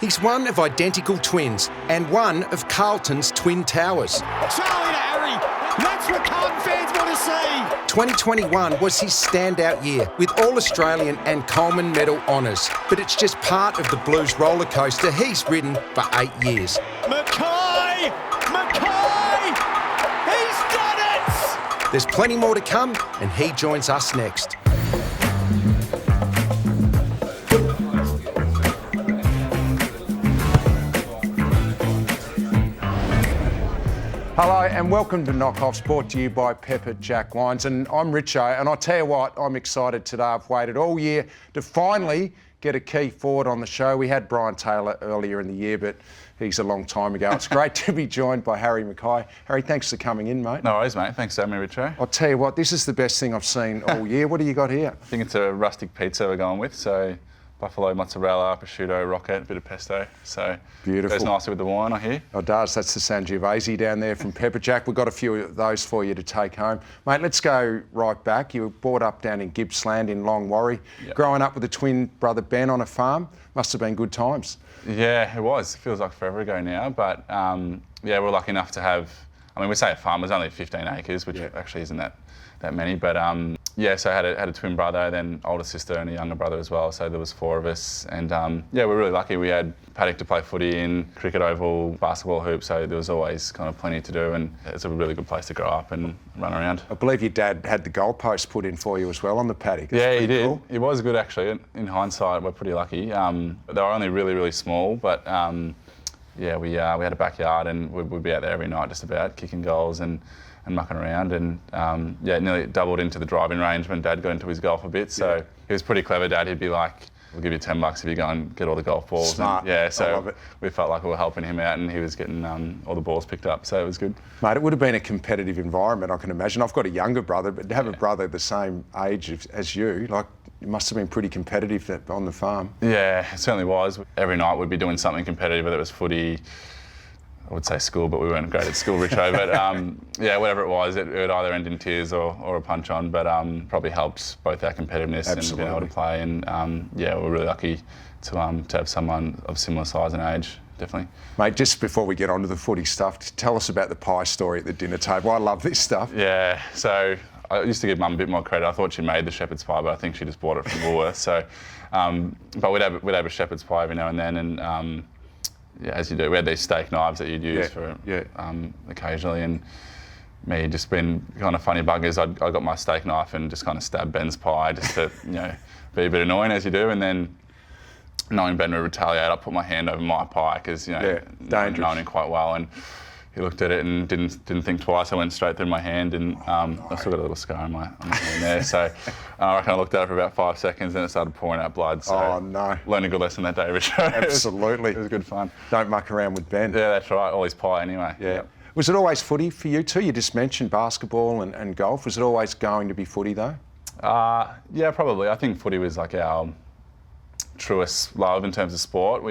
He's one of identical twins and one of Carlton's twin towers. Charlie to Harry. That's what Carlton fans want to see. 2021 was his standout year with All-Australian and Coleman medal honours. But it's just part of the Blues roller coaster he's ridden for 8 years. McKay! He's done it! There's plenty more to come, and he joins us next. Hello and welcome to Knockoffs, brought to you by Pepperjack Wines. And I'm Richo, and I tell you what, I'm excited today. I've waited all year to finally get a key forward on the show. We had Brian Taylor earlier in the year, but he's a long time ago. It's great to be joined by Harry McKay. Harry, thanks for coming in, mate. No worries, mate. Thanks for having me, Richo. I'll tell you what, this is the best thing I've seen all year. What do you got here? I think it's a rustic pizza we're going with, so buffalo mozzarella, prosciutto, rocket, a bit of pesto. So beautiful. Goes nicely with the wine, I hear. It does. That's the Sangiovese down there from Pepperjack. We've got a few of those for you to take home. Mate, let's go right back. You were brought up down in Gippsland in Long Warry. Yep. Growing up with a twin brother Ben on a farm. Must have been good times. Yeah, it was. It feels like forever ago now. But yeah, we're lucky enough to have, I mean, we say a farm, there's only 15 acres, which actually isn't that many. But yeah, so I had a twin brother, then older sister and a younger brother as well. So there was 4 of us. And yeah, we're really lucky. We had paddock to play footy in, cricket oval, basketball hoop. So there was always kind of plenty to do. And it's a really good place to grow up and run around. I believe your dad had the goalpost put in for you as well on the paddock. Yeah, he did. Cool. It was good, actually. In hindsight, we're pretty lucky. They were only really, really small. But yeah, we had a backyard and we'd be out there every night just about, kicking goals and mucking around, and yeah, nearly doubled into the driving range when Dad got into his golf a bit. So he was pretty clever, Dad. He'd be like, "We'll give you $10 if you go and get all the golf balls." Smart. And, yeah, so I love it. We felt like we were helping him out, and he was getting all the balls picked up. So it was good. Mate, it would have been a competitive environment, I can imagine. I've got a younger brother, but to have a brother the same age as you, like, it must have been pretty competitive on the farm. Yeah, it certainly was. Every night we'd be doing something competitive, whether it was footy, I would say school, but we weren't great at school, Richo. But yeah, whatever it was, it would either end in tears or a punch on. But probably helped both our competitiveness and being able to play. And yeah, we're really lucky to have someone of similar size and age, definitely. Mate, just before we get on to the footy stuff, tell us about the pie story at the dinner table. I love this stuff. Yeah, so I used to give Mum a bit more credit. I thought she made the shepherd's pie, but I think she just bought it from Woolworths. So, but we'd have a shepherd's pie every now and then, and yeah, as you do, we had these steak knives that you'd use for occasionally, and me just being kind of funny buggers, I got my steak knife and just kind of stabbed Ben's pie just to be a bit annoying, as you do, and then knowing Ben would retaliate, I put my hand over my pie because knowing him quite well, and he looked at it and didn't think twice. I went straight through my hand, and I still got a little scar on my hand there. So I reckon I looked at it for about 5 seconds, and it started pouring out blood. So oh no! Learned a good lesson that day, Richard. Absolutely, it was good fun. Don't muck around with Ben. Yeah, that's right. All his pie anyway. Yeah. Yep. Was it always footy for you too? You just mentioned basketball and golf. Was it always going to be footy though? Yeah, probably. I think footy was like our truest love in terms of sport.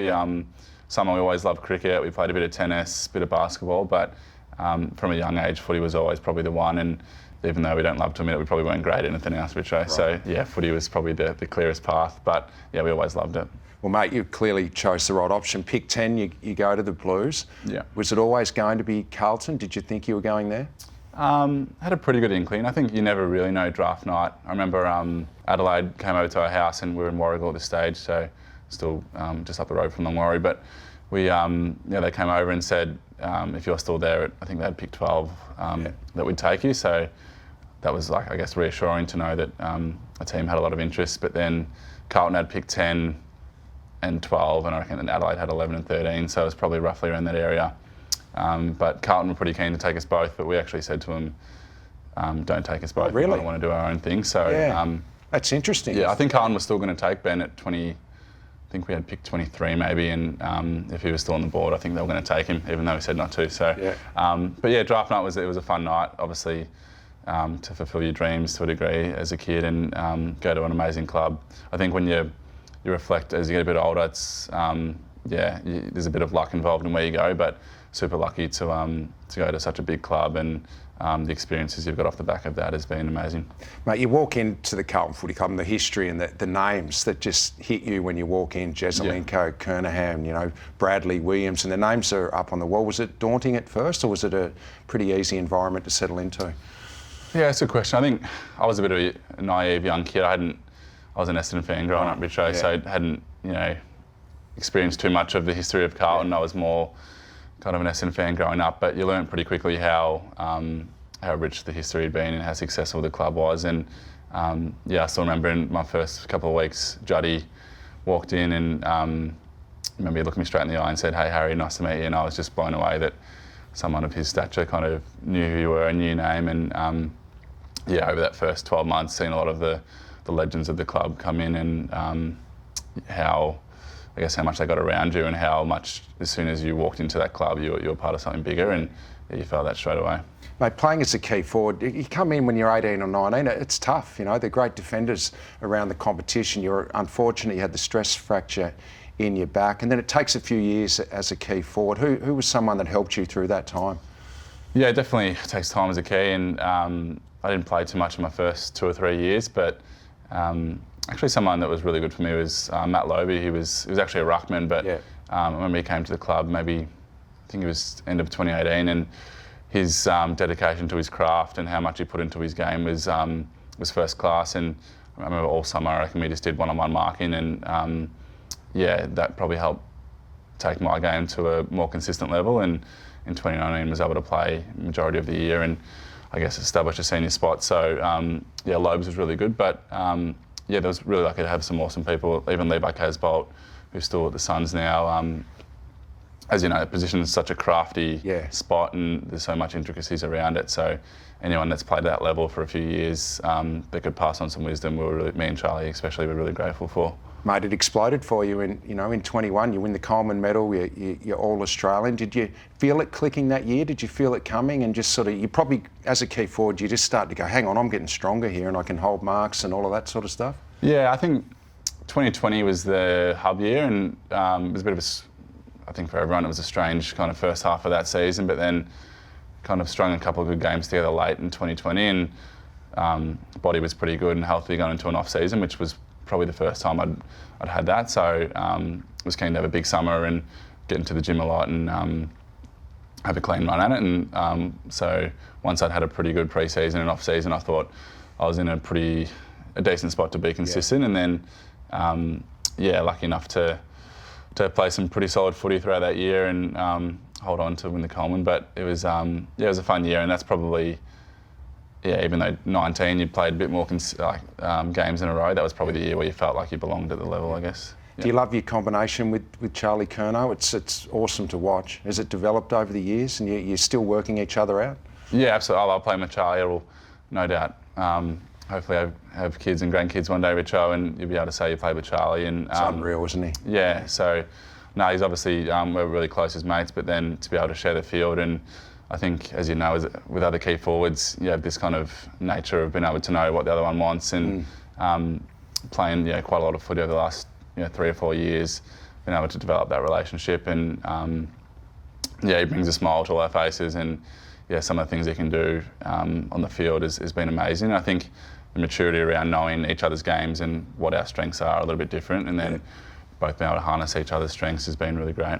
Summer we always loved cricket. We played a bit of tennis, a bit of basketball, but from a young age, footy was always probably the one. And even though we don't love to admit it, we probably weren't great at anything else, Richo. Right. So yeah, footy was probably the clearest path. But yeah, we always loved it. Well, mate, you clearly chose the right option. Pick 10, you go to the Blues. Yeah. Was it always going to be Carlton? Did you think you were going there? Had a pretty good inkling. I think you never really know draft night. I remember Adelaide came over to our house, and we were in Warragul at this stage, so still just up the road from Long Warry. But we, they came over and said, if you're still there, I think they'd pick 12, that we'd take you. So that was, like, I guess, reassuring to know that a team had a lot of interest. But then Carlton had picked 10 and 12, and I reckon Adelaide had 11 and 13, so it was probably roughly around that area. But Carlton were pretty keen to take us both, but we actually said to them, don't take us both. Oh, really? We want to do our own thing. So that's interesting. Yeah, I think Carlton was still going to take Ben at 20. I think we had picked 23 maybe, and if he was still on the board, I think they were going to take him, even though we said not to. So, but yeah, draft night was a fun night, obviously, to fulfil your dreams to a degree as a kid and go to an amazing club. I think when you reflect as you get a bit older, it's there's a bit of luck involved in where you go, but super lucky to go to such a big club and the experiences you've got off the back of that has been amazing. Mate, you walk into the Carlton Footy Club and the history and the names that just hit you when you walk in, Jesselenko, Curnow, you know, Bradley, Williams, and the names are up on the wall. Was it daunting at first, or was it a pretty easy environment to settle into? Yeah, it's a good question. I think I was a bit of a naive young kid. I was an Essendon fan growing up, Richo, so I hadn't, you know, experienced too much of the history of Carlton. I was more kind of an Essendon fan growing up, but you learn pretty quickly how rich the history had been and how successful the club was. And I still remember in my first couple of weeks, Juddy walked in and I remember he looked me straight in the eye and said, "Hey Harry, nice to meet you." And I was just blown away that someone of his stature kind of knew who you were and knew your name. And over that first 12 months, seeing a lot of the legends of the club come in and how much they got around you and how much, as soon as you walked into that club, you were part of something bigger, and you felt that straight away. Mate, playing as a key forward, you come in when you're 18 or 19, it's tough, you know, they're great defenders around the competition. You're unfortunate you had the stress fracture in your back, and then it takes a few years as a key forward. Who was someone that helped you through that time? Yeah, it definitely takes time as a key, and I didn't play too much in my first 2 or 3 years, but actually someone that was really good for me was Matt Loby. He was actually a ruckman, but I remember he came to the club maybe, I think it was end of 2018, and his dedication to his craft and how much he put into his game was first class. And I remember all summer, I reckon we just did one-on-one marking, and that probably helped take my game to a more consistent level. And in 2019 was able to play majority of the year and I guess establish a senior spot. So Lobes was really good, but there was really lucky to have some awesome people, even Levi Casbolt, who's still at the Suns now. As you know, the position is such a crafty spot and there's so much intricacies around it. So anyone that's played at that level for a few years that could pass on some wisdom, me and Charlie especially, were really grateful for. Mate, it exploded for you in 21. You win the Coleman medal, you're All-Australian. Did you feel it clicking that year? Did you feel it coming? And just sort of, you probably, as a key forward, you just start to go, hang on, I'm getting stronger here and I can hold marks and all of that sort of stuff? Yeah, I think 2020 was the hub year, and it was a bit of I think for everyone, it was a strange kind of first half of that season, but then kind of strung a couple of good games together late in 2020, and body was pretty good and healthy going into an off-season, which was probably the first time I'd had that. So was keen to have a big summer and get into the gym a lot and have a clean run at it. And so once I'd had a pretty good pre-season and off-season, I thought I was in a decent spot to be consistent. And then lucky enough to play some pretty solid footy throughout that year and hold on to win the Coleman. But it was a fun year, and that's probably, even though 19 you played a bit more games in a row, that was probably the year where you felt like you belonged at the level, I guess. Do you love your combination with Charlie Curnow? It's awesome to watch. Has it developed over the years and you're still working each other out? Yeah, absolutely. I love playing with Charlie. I will, no doubt. Hopefully I have kids and grandkids one day, Richo, and you'll be able to say you played with Charlie. And it's unreal, isn't he? Yeah, so no, he's obviously, we're really close as mates, but then to be able to share the field, and I think, as you know, with other key forwards, you have this kind of nature of being able to know what the other one wants, and playing quite a lot of footy over the last 3 or 4 years, being able to develop that relationship, and he brings a smile to all our faces, and some of the things he can do on the field has been amazing. I think the maturity around knowing each other's games and what our strengths are a little bit different, and then both being able to harness each other's strengths has been really great.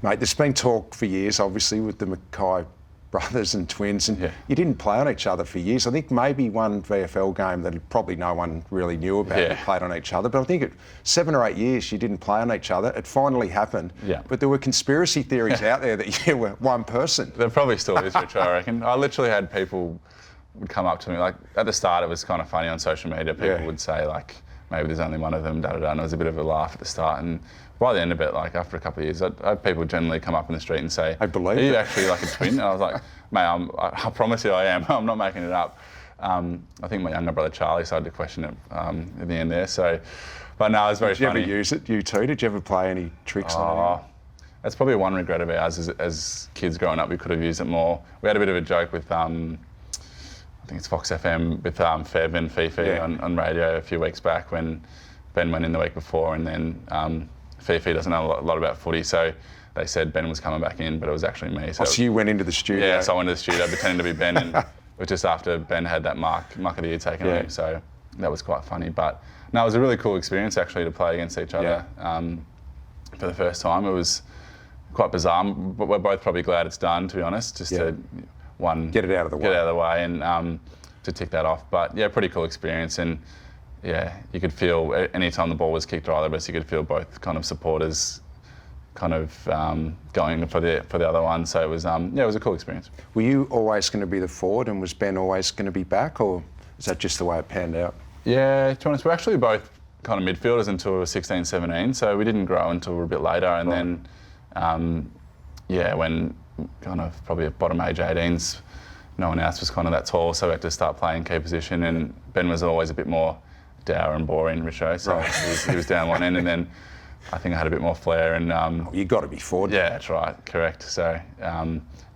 Mate, there's been talk for years, obviously, with the McKay brothers and twins, and you didn't play on each other for years. I think maybe one VFL game that probably no one really knew about, you played on each other, but I think at 7 or 8 years you didn't play on each other. It finally happened, but there were conspiracy theories out there that you were one person. There probably still is, Richard, I reckon. I literally had people would come up to me, like at the start it was kind of funny on social media, people would say like, maybe there's only one of them, and it was a bit of a laugh at the start, and by the end of it, like after a couple of years, I had people generally come up in the street and say, I believe are you actually like a twin? And I was like, mate, I promise you I am. I'm not making it up. I think my younger brother Charlie started to question it in the end there. So, but no, it was very funny. Did you ever use it, you two? Did you ever play any tricks on it? That's probably one regret of ours as kids growing up. We could have used it more. We had a bit of a joke with, I think it's Fox FM, with Feb and Fifi on radio a few weeks back when Ben went in the week before, and then Fifi doesn't know a lot about footy, so they said Ben was coming back in, but it was actually me. So you went into the studio? Yeah, so I went to the studio pretending to be Ben, and was just after Ben had that mark of the year taken on Yeah. him, so that was quite funny. But no, it was a really cool experience actually to play against each other for the first time. It was quite bizarre, but we're both probably glad it's done, to be honest, just to get it out of the way, and to tick that off. But yeah, pretty cool experience, and yeah, you could feel anytime the ball was kicked to either of us, you could feel both kind of supporters kind of going for the other one. So it was it was a cool experience. Were you always going to be the forward, and was Ben always going to be back, or is that just the way it panned out? Yeah, to be honest, we're actually both kind of midfielders until we were 16, 17, so we didn't grow until we were a bit later, and then when kind of probably at bottom age 18s, no one else was kind of that tall, so we had to start playing key position, and Ben was always a bit more dour and boring, Richo, so he was down one end, and then I think I had a bit more flair, and You got to be forward. yeah, that's right, correct. So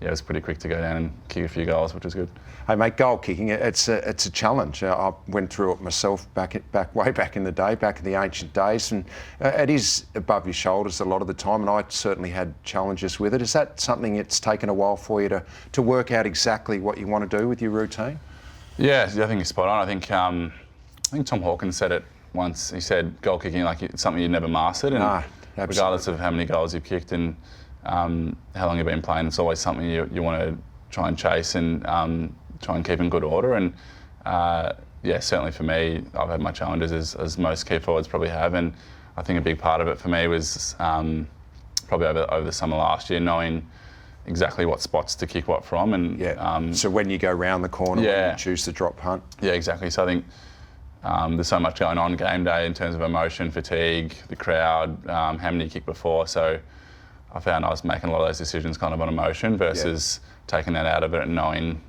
it was pretty quick to go down and kick a few goals, which was good. Hey mate, goal kicking, it's a challenge. I went through it myself way back in the day, back in the ancient days, and it is above your shoulders a lot of the time, and I certainly had challenges with it. Is that something it's taken a while for you to work out exactly what you want to do with your routine? Yeah, I think you're spot on. I think Tom Hawkins said it once. He said goal kicking like it's something you've never mastered, and regardless of how many goals you've kicked and how long you've been playing, it's always something you want to try and chase and try and keep in good order. And certainly for me, I've had my challenges as most key forwards probably have, and I think a big part of it for me was probably over the summer last year, knowing exactly what spots to kick what from. And so when you go round the corner, when you choose to drop punt. Yeah, exactly. So I think there's so much going on game day in terms of emotion, fatigue, the crowd, how many you kick before. So I found I was making a lot of those decisions kind of on emotion versus taking that out of it and knowing,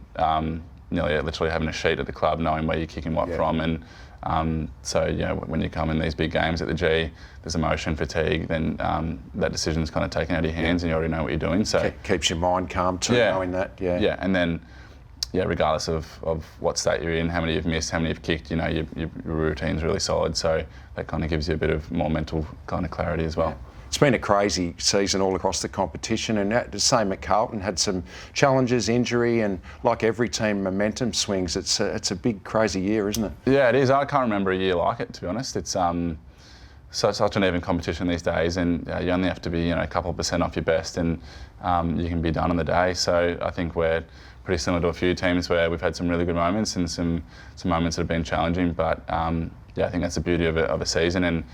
literally having a sheet at the club, knowing where you're kicking what from. And when you come in these big games at the G, there's emotion, fatigue, then that decision's kind of taken out of your hands and you already know what you're doing. So keeps your mind calm too, knowing that. Yeah, and then regardless of what state you're in, how many you've missed, how many you've kicked, your routine's really solid. So that kind of gives you a bit of more mental kind of clarity as well. Yeah. It's been a crazy season all across the competition, and the same at Carlton, had some challenges, injury, and like every team, momentum swings. It's a big, crazy year, isn't it? Yeah, it is. I can't remember a year like it, to be honest. It's such an even competition these days, and you only have to be a couple of % off your best, and you can be done on the day. So I think we're pretty similar to a few teams where we've had some really good moments and some moments that have been challenging. But I think that's the beauty of a season, and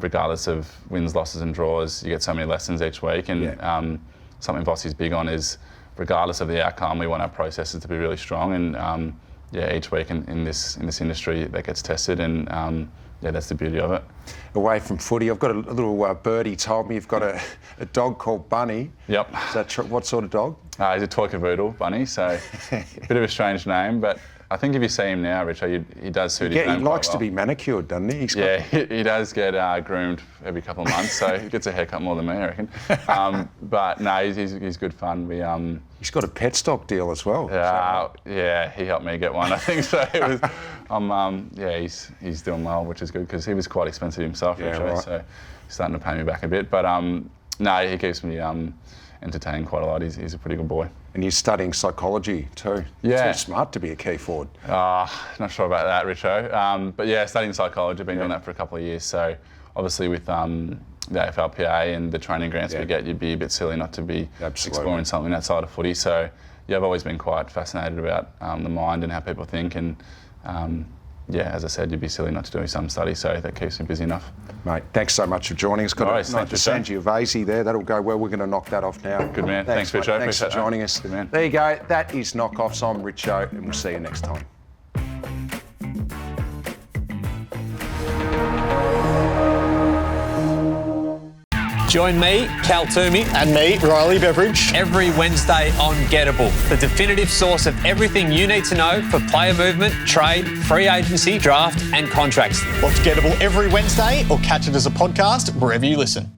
regardless of wins, losses and draws, you get so many lessons each week. And something Vossi's big on is, regardless of the outcome, we want our processes to be really strong. And each week in this industry that gets tested, and that's the beauty of it. Away from footy, I've got a little birdie told me you've got a dog called Bunny. Yep. Is that what sort of dog? He's a toy cavoodle, Bunny, so a bit of a strange name, but I think if you see him now, Richard, he does suit his name. He likes to be manicured, doesn't he? He does get groomed every couple of months, so he gets a haircut more than me, I reckon. But no, he's good fun. He's got a pet stock deal as well. He helped me get one, I think. So it was, he's doing well, which is good because he was quite expensive himself, Richard, so he's starting to pay me back a bit. But he keeps me entertained quite a lot. He's a pretty good boy. And you're studying psychology too. Yeah. Too smart to be a key forward. Not sure about that, Richo. But yeah, studying psychology, I've been doing that for a couple of years. So obviously with the AFLPA and the training grants we get, you'd be a bit silly not to be exploring something outside of footy. So I've always been quite fascinated about the mind and how people think. And as I said, you'd be silly not to do some study. So that keeps me busy enough. Mate, thanks so much for joining us. Got a Sangiovese there. That'll go well. We're going to knock that off now. Good man. Thanks Richo. Thanks for joining us. Good man. There you go. That is Knockoffs. I'm Richo, and we'll see you next time. Join me, Cal Toomey, And me, Riley Beveridge. every Wednesday on Gettable, the definitive source of everything you need to know for player movement, trade, free agency, draft and contracts. Watch Gettable every Wednesday or catch it as a podcast wherever you listen.